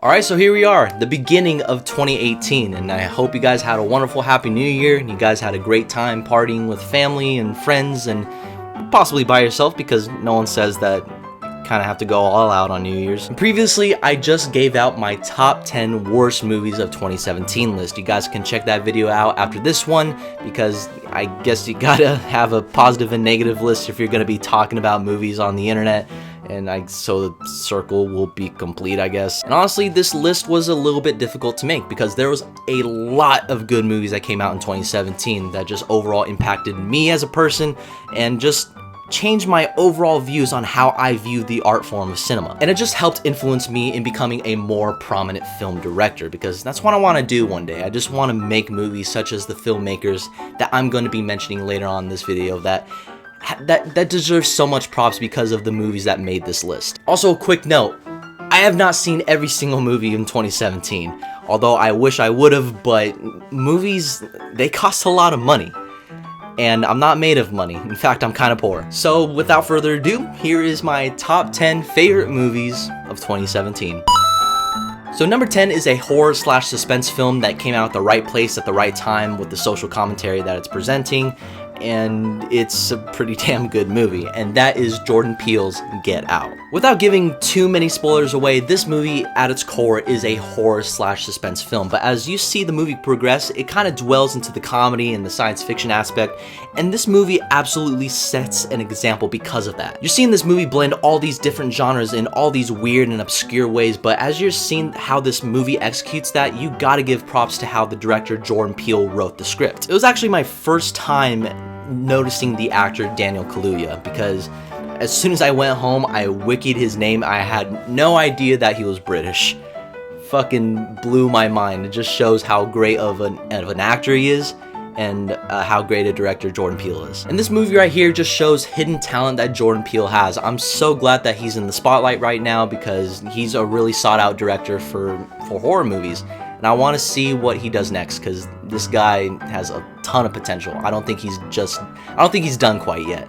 Alright, so here we are, the beginning of 2018, and I hope you guys had a wonderful Happy New Year, and you guys had a great time partying with family and friends, and possibly by yourself, because no one says that you kind of have to go all out on New Year's. And previously, I just gave out my top 10 worst movies of 2017 list. You guys can check that video out after this one, because I guess you gotta have a positive and negative list if you're gonna be talking about movies on the internet. And so the circle will be complete, I guess. And honestly, this list was a little bit difficult to make because there was a lot of good movies that came out in 2017 that just overall impacted me as a person and just changed my overall views on how I view the art form of cinema. And it just helped influence me in becoming a more prominent film director, because that's what I want to do one day. I just want to make movies such as the filmmakers that I'm going to be mentioning later on in this video that deserves so much props because of the movies that made this list. Also, a quick note, I have not seen every single movie in 2017, although I wish I would have, but movies, they cost a lot of money. And I'm not made of money. In fact, I'm kind of poor. So without further ado, here is my top 10 favorite movies of 2017. So number 10 is a horror/suspense film that came out at the right place at the right time with the social commentary that it's presenting, and it's a pretty damn good movie, and that is Jordan Peele's Get Out. Without giving too many spoilers away, this movie at its core is a horror/suspense film, but as you see the movie progress, it kind of dwells into the comedy and the science fiction aspect, and this movie absolutely sets an example because of that. You're seeing this movie blend all these different genres in all these weird and obscure ways, but as you're seeing how this movie executes that, you gotta give props to how the director Jordan Peele wrote the script. It was actually my first time noticing the actor Daniel Kaluuya, because as soon as I went home, I wikied his name. I had no idea that he was British. Fucking blew my mind. It just shows how great of an actor he is, and how great a director Jordan Peele is. And this movie right here just shows hidden talent that Jordan Peele has. I'm so glad that he's in the spotlight right now, because he's a really sought out director for horror movies. And I want to see what he does next, because this guy has a ton of potential. I don't think he's done quite yet.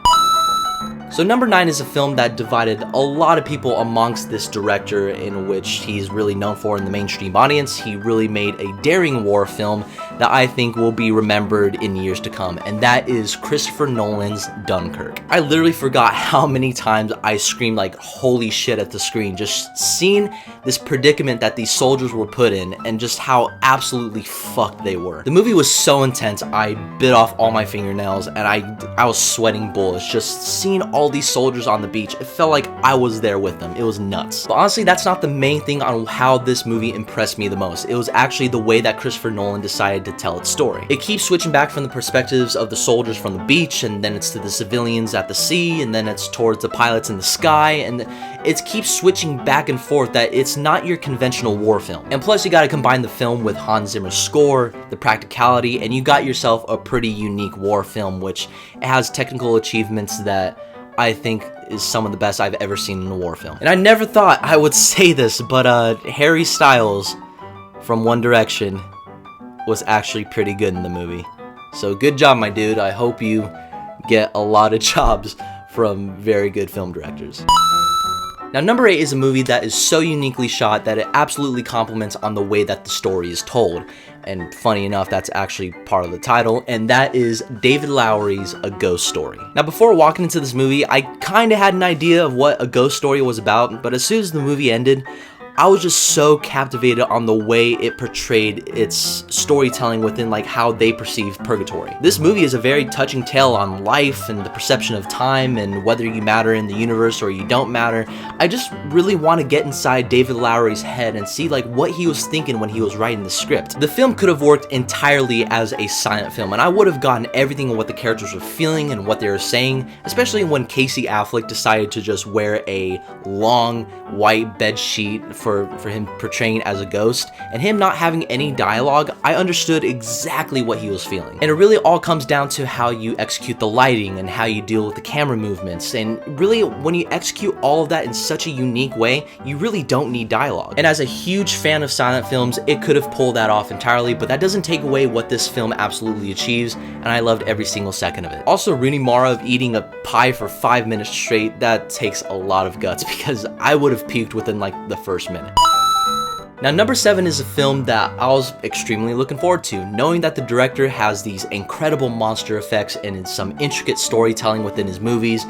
So number 9 is a film that divided a lot of people amongst this director, in which he's really known for in the mainstream audience. He really made a daring war film that I think will be remembered in years to come, and that is Christopher Nolan's Dunkirk. I literally forgot how many times I screamed like holy shit at the screen, just seeing this predicament that these soldiers were put in and just how absolutely fucked they were. The movie was so intense, I bit off all my fingernails and I was sweating bullets just seeing all these soldiers on the beach. It felt like I was there with them. It was nuts. But honestly, that's not the main thing on how this movie impressed me the most. It was actually the way that Christopher Nolan decided to tell its story. It keeps switching back from the perspectives of the soldiers from the beach, and then it's to the civilians at the sea, and then it's towards the pilots in the sky, and it keeps switching back and forth, that it's not your conventional war film. And plus, you gotta combine the film with Hans Zimmer's score, the practicality, and you got yourself a pretty unique war film, which has technical achievements that I think is some of the best I've ever seen in a war film. And I never thought I would say this, but Harry Styles from One Direction was actually pretty good in the movie. So good job, my dude. I hope you get a lot of jobs from very good film directors. Now, number 8 is a movie that is so uniquely shot that it absolutely complements on the way that the story is told. And funny enough, that's actually part of the title, and that is David Lowery's A Ghost Story. Now, before walking into this movie, I kinda had an idea of what A Ghost Story was about, but as soon as the movie ended, I was just so captivated on the way it portrayed its storytelling within like how they perceived purgatory. This movie is a very touching tale on life and the perception of time and whether you matter in the universe or you don't matter. I just really want to get inside David Lowery's head and see like what he was thinking when he was writing the script. The film could have worked entirely as a silent film, and I would have gotten everything of what the characters were feeling and what they were saying, especially when Casey Affleck decided to just wear a long white bed sheet for him portraying as a ghost, and him not having any dialogue. I understood exactly what he was feeling. And it really all comes down to how you execute the lighting and how you deal with the camera movements, and really when you execute all of that in such a unique way, you really don't need dialogue. And as a huge fan of silent films, it could have pulled that off entirely, but that doesn't take away what this film absolutely achieves, and I loved every single second of it. Also, Rooney Mara eating a pie for 5 minutes straight, that takes a lot of guts, because I would have puked within like the first minute. Now, number 7 is a film that I was extremely looking forward to, knowing that the director has these incredible monster effects and some intricate storytelling within his movies.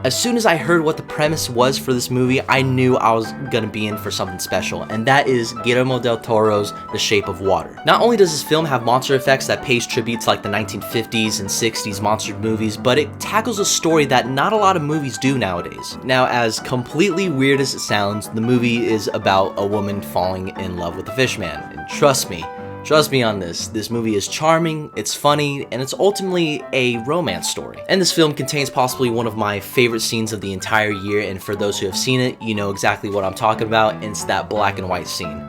As soon as I heard what the premise was for this movie, I knew I was gonna be in for something special, and that is Guillermo del Toro's The Shape of Water. Not only does this film have monster effects that pays tribute to like the 1950s and 60s monster movies, but it tackles a story that not a lot of movies do nowadays. Now, as completely weird as it sounds, the movie is about a woman falling in love with a fish man, and trust me on this movie is charming, it's funny, and it's ultimately a romance story. And this film contains possibly one of my favorite scenes of the entire year, and for those who have seen it, you know exactly what I'm talking about, and it's that black and white scene.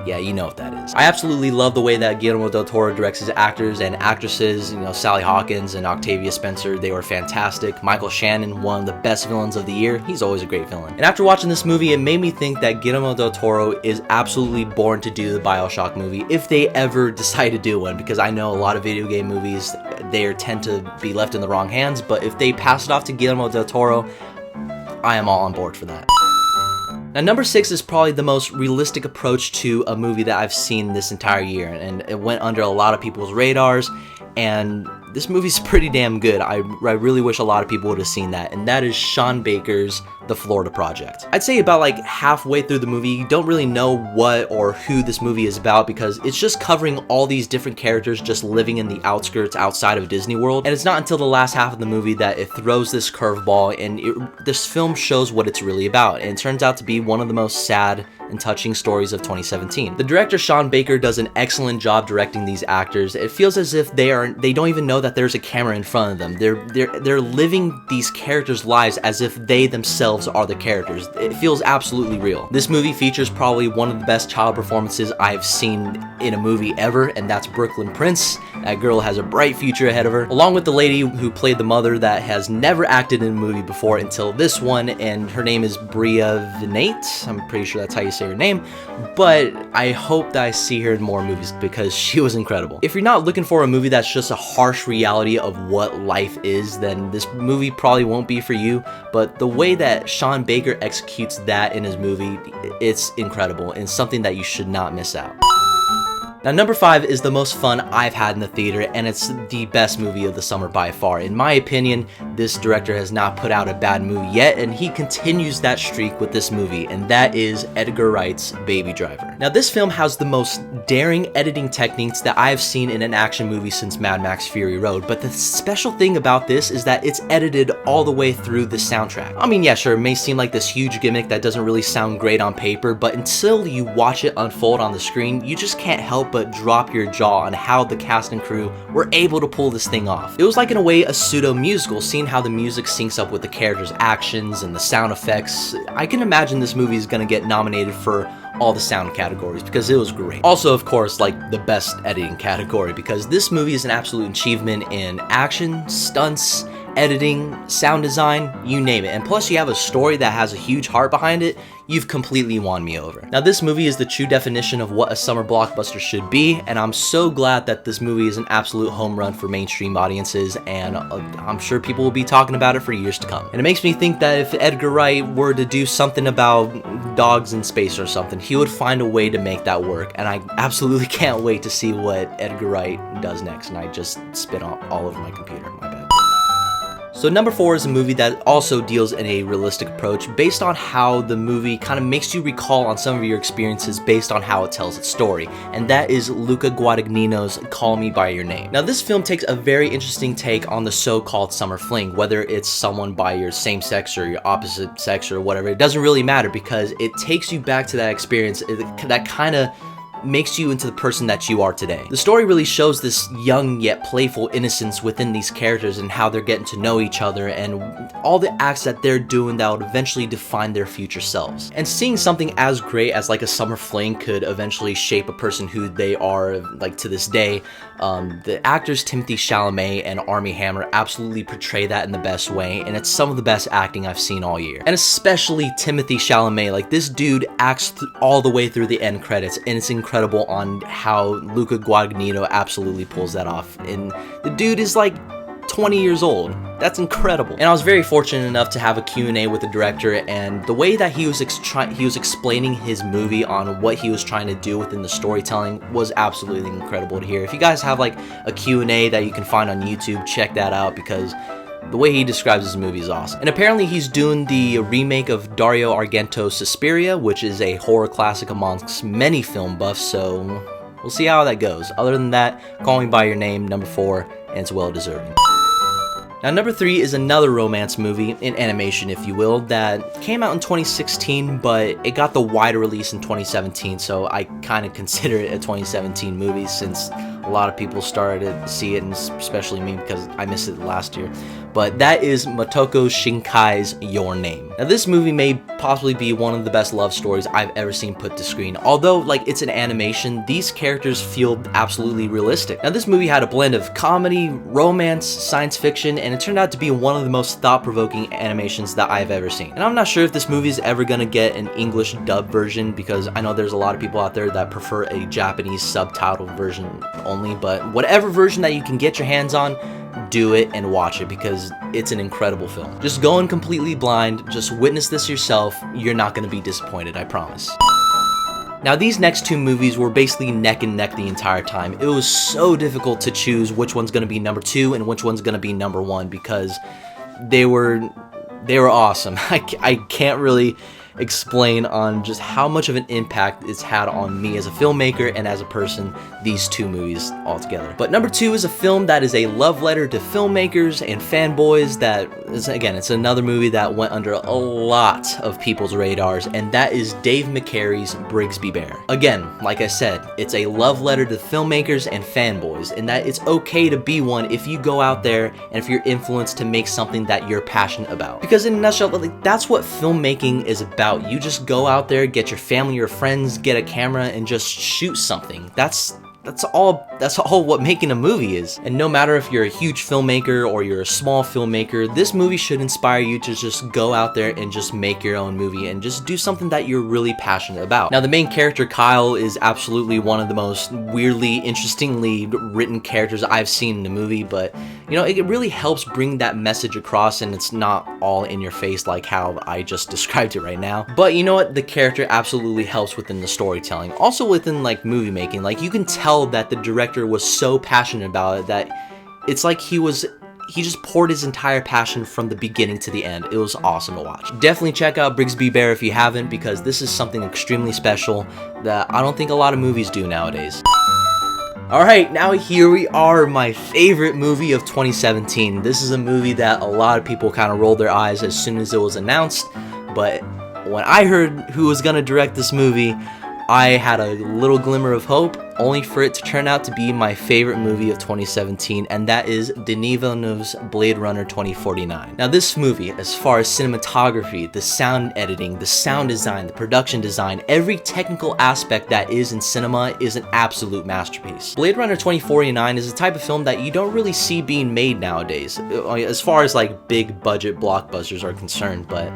Yeah, you know what that is. I absolutely love the way that Guillermo del Toro directs his actors and actresses. You know, Sally Hawkins and Octavia Spencer, they were fantastic. Michael Shannon, one of the best villains of the year. He's always a great villain. And after watching this movie, it made me think that Guillermo del Toro is absolutely born to do the BioShock movie if they ever decide to do one, because I know a lot of video game movies, they tend to be left in the wrong hands, but if they pass it off to Guillermo del Toro, I am all on board for that. Now, number 6 is probably the most realistic approach to a movie that I've seen this entire year, and it went under a lot of people's radars, and this movie's pretty damn good. I really wish a lot of people would have seen that, and that is Sean Baker's The Florida Project. I'd say about like halfway through the movie, you don't really know what or who this movie is about, because it's just covering all these different characters just living in the outskirts outside of Disney World, and it's not until the last half of the movie that it throws this curveball, and this film shows what it's really about, and it turns out to be one of the most sad and touching stories of 2017. The director Sean Baker does an excellent job directing these actors. It feels as if they don't even know that there's a camera in front of them. They're living these characters' lives as if they themselves are the characters. It feels absolutely real. This movie features probably one of the best child performances I've seen in a movie ever, and that's Brooklyn Prince. That girl has a bright future ahead of her, along with the lady who played the mother that has never acted in a movie before until this one, and her name is Bria Vinate. I'm pretty sure that's how you say her name, but I hope that I see her in more movies because she was incredible. If you're not looking for a movie that's just a harsh reality of what life is, then this movie probably won't be for you, but the way that Sean Baker executes that in his movie, it's incredible and something that you should not miss out. Now, number 5 is the most fun I've had in the theater, and it's the best movie of the summer by far. In my opinion, this director has not put out a bad movie yet, and he continues that streak with this movie, and that is Edgar Wright's Baby Driver. Now, this film has the most daring editing techniques that I've seen in an action movie since Mad Max Fury Road, but the special thing about this is that it's edited all the way through the soundtrack. I mean, yeah, sure, it may seem like this huge gimmick that doesn't really sound great on paper, but until you watch it unfold on the screen, you just can't help but drop your jaw on how the cast and crew were able to pull this thing off. It was like, in a way, a pseudo-musical, seeing how the music syncs up with the characters' actions and the sound effects. I can imagine this movie is gonna get nominated for all the sound categories because it was great. Also, of course, like the best editing category, because this movie is an absolute achievement in action, stunts, editing, sound design, you name it. And plus you have a story that has a huge heart behind it. You've completely won me over. Now, this movie is the true definition of what a summer blockbuster should be, and I'm so glad that this movie is an absolute home run for mainstream audiences, and I'm sure people will be talking about it for years to come. And it makes me think that if Edgar Wright were to do something about dogs in space or something, he would find a way to make that work, and I absolutely can't wait to see what Edgar Wright does next. And I just spit all over my computer, my bad. So number 4 is a movie that also deals in a realistic approach based on how the movie kind of makes you recall on some of your experiences based on how it tells its story, and that is Luca Guadagnino's Call Me By Your Name. Now, this film takes a very interesting take on the so-called summer fling, whether it's someone by your same sex or your opposite sex or whatever. It doesn't really matter because it takes you back to that experience that kind of makes you into the person that you are today. The story really shows this young yet playful innocence within these characters and how they're getting to know each other and all the acts that they're doing that would eventually define their future selves. And seeing something as great as like a summer fling could eventually shape a person who they are like to this day. The actors Timothée Chalamet and Armie Hammer absolutely portray that in the best way, and it's some of the best acting I've seen all year. And especially Timothée Chalamet, like this dude acts all the way through the end credits, and it's incredible on how Luca Guadagnino absolutely pulls that off. And the dude is like 20 years old. That's incredible. And I was very fortunate enough to have a Q&A with the director, and the way that he was explaining his movie on what he was trying to do within the storytelling was absolutely incredible to hear. If you guys have like a Q&A that you can find on YouTube, check that out, because the way he describes his movie is awesome. And apparently he's doing the remake of Dario Argento's Suspiria, which is a horror classic amongst many film buffs, so we'll see how that goes. Other than that, Call Me By Your Name, number 4, and it's well deserving. Now, number 3 is another romance movie, in animation if you will, that came out in 2016, but it got the wider release in 2017, so I kind of consider it a 2017 movie since a lot of people started to see it, and especially me because I missed it last year. But that is Motoko Shinkai's Your Name. Now, this movie may possibly be one of the best love stories I've ever seen put to screen. Although, like, it's an animation, these characters feel absolutely realistic. Now, this movie had a blend of comedy, romance, science fiction, and it turned out to be one of the most thought-provoking animations that I've ever seen. And I'm not sure if this movie is ever gonna get an English dub version, because I know there's a lot of people out there that prefer a Japanese subtitled version only, but whatever version that you can get your hands on, do it and watch it, because it's an incredible film. Just go in completely blind, just witness this yourself, you're not going to be disappointed, I promise. Now, these next two movies were basically neck and neck the entire time. It was so difficult to choose which one's going to be number 2 and which one's going to be number 1, because they were awesome. I can't really explain on just how much of an impact it's had on me as a filmmaker and as a person, these two movies altogether. But number 2 is a film that is a love letter to filmmakers and fanboys. That is, again, it's another movie that went under a lot of people's radars, and that is Dave McCary's Brigsby Bear. Again, like I said, it's a love letter to filmmakers and fanboys, and that it's okay to be one if you go out there and if you're influenced to make something that you're passionate about. Because in a nutshell, like, that's what filmmaking is about. You just go out there, get your family or friends, get a camera, and just shoot something. That's all what making a movie is. And no matter if you're a huge filmmaker or you're a small filmmaker, this movie should inspire you to just go out there and just make your own movie and just do something that you're really passionate about. Now, the main character, Kyle, is absolutely one of the most weirdly, interestingly written characters I've seen in the movie, but you know, it really helps bring that message across, and it's not all in your face like how I just described it right now. But you know what? The character absolutely helps within the storytelling. Also within like movie making, like you can tell that the director was so passionate about it that it's like he just poured his entire passion from the beginning to the end. It was awesome to watch. Definitely check out Brigsby Bear if you haven't, because this is something extremely special that I don't think a lot of movies do nowadays. Alright, now here we are, my favorite movie of 2017. This is a movie that a lot of people kind of rolled their eyes as soon as it was announced, but when I heard who was going to direct this movie, I had a little glimmer of hope, only for it to turn out to be my favorite movie of 2017, and that is Denis Villeneuve's Blade Runner 2049. Now, this movie, as far as cinematography, the sound editing, the sound design, the production design, every technical aspect that is in cinema is an absolute masterpiece. Blade Runner 2049 is a type of film that you don't really see being made nowadays, as far as like big budget blockbusters are concerned, but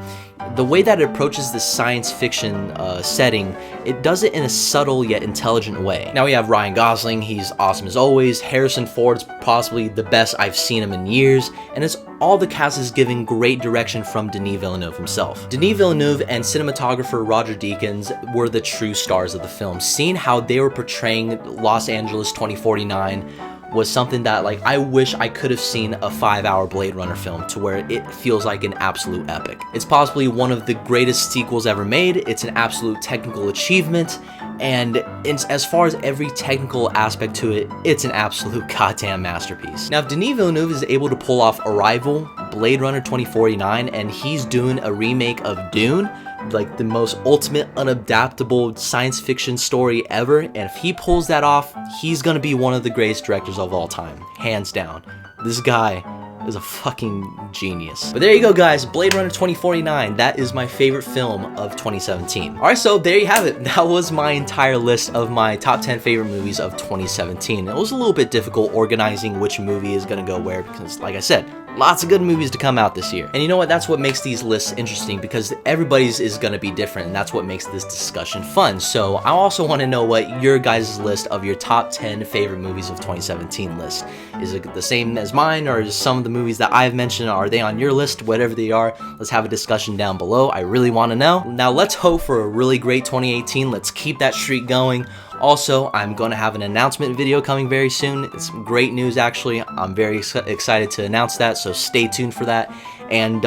the way that it approaches this science fiction setting, it does it in a subtle yet intelligent way. Now we have Ryan Gosling, he's awesome as always. Harrison Ford's possibly the best I've seen him in years, and it's all the cast is giving great direction from Denis Villeneuve himself. Denis Villeneuve and cinematographer Roger Deakins were the true stars of the film. Seeing how they were portraying Los Angeles 2049 was something that, like, I wish I could have seen a 5-hour Blade Runner film to where it feels like an absolute epic. It's possibly one of the greatest sequels ever made. It's an absolute technical achievement, and as far as every technical aspect to it, it's an absolute goddamn masterpiece. Now, if Denis Villeneuve is able to pull off Arrival, Blade Runner 2049, and he's doing a remake of Dune, like the most ultimate unadaptable science fiction story ever, and if he pulls that off, he's gonna be one of the greatest directors of all time, hands down. This guy is a fucking genius. But there you go, guys, Blade Runner 2049, that is my favorite film of 2017. Alright, so there you have it. That was my entire list of my top 10 favorite movies of 2017. It was a little bit difficult organizing which movie is gonna go where, because like I said, lots of good movies to come out this year. And you know what? That's what makes these lists interesting, because everybody's is going to be different, and that's what makes this discussion fun. So I also want to know what your guys' list of your top 10 favorite movies of 2017 list. Is it the same as mine, or is some of the movies that I've mentioned, are they on your list? Whatever they are, let's have a discussion down below. I really want to know. Now let's hope for a really great 2018. Let's keep that streak going. Also, I'm going to have an announcement video coming very soon. It's great news, actually. I'm very excited to announce that, so stay tuned for that. And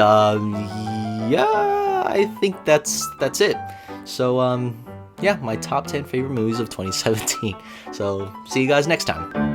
yeah, I think that's it. So yeah, my top 10 favorite movies of 2017. So see you guys next time.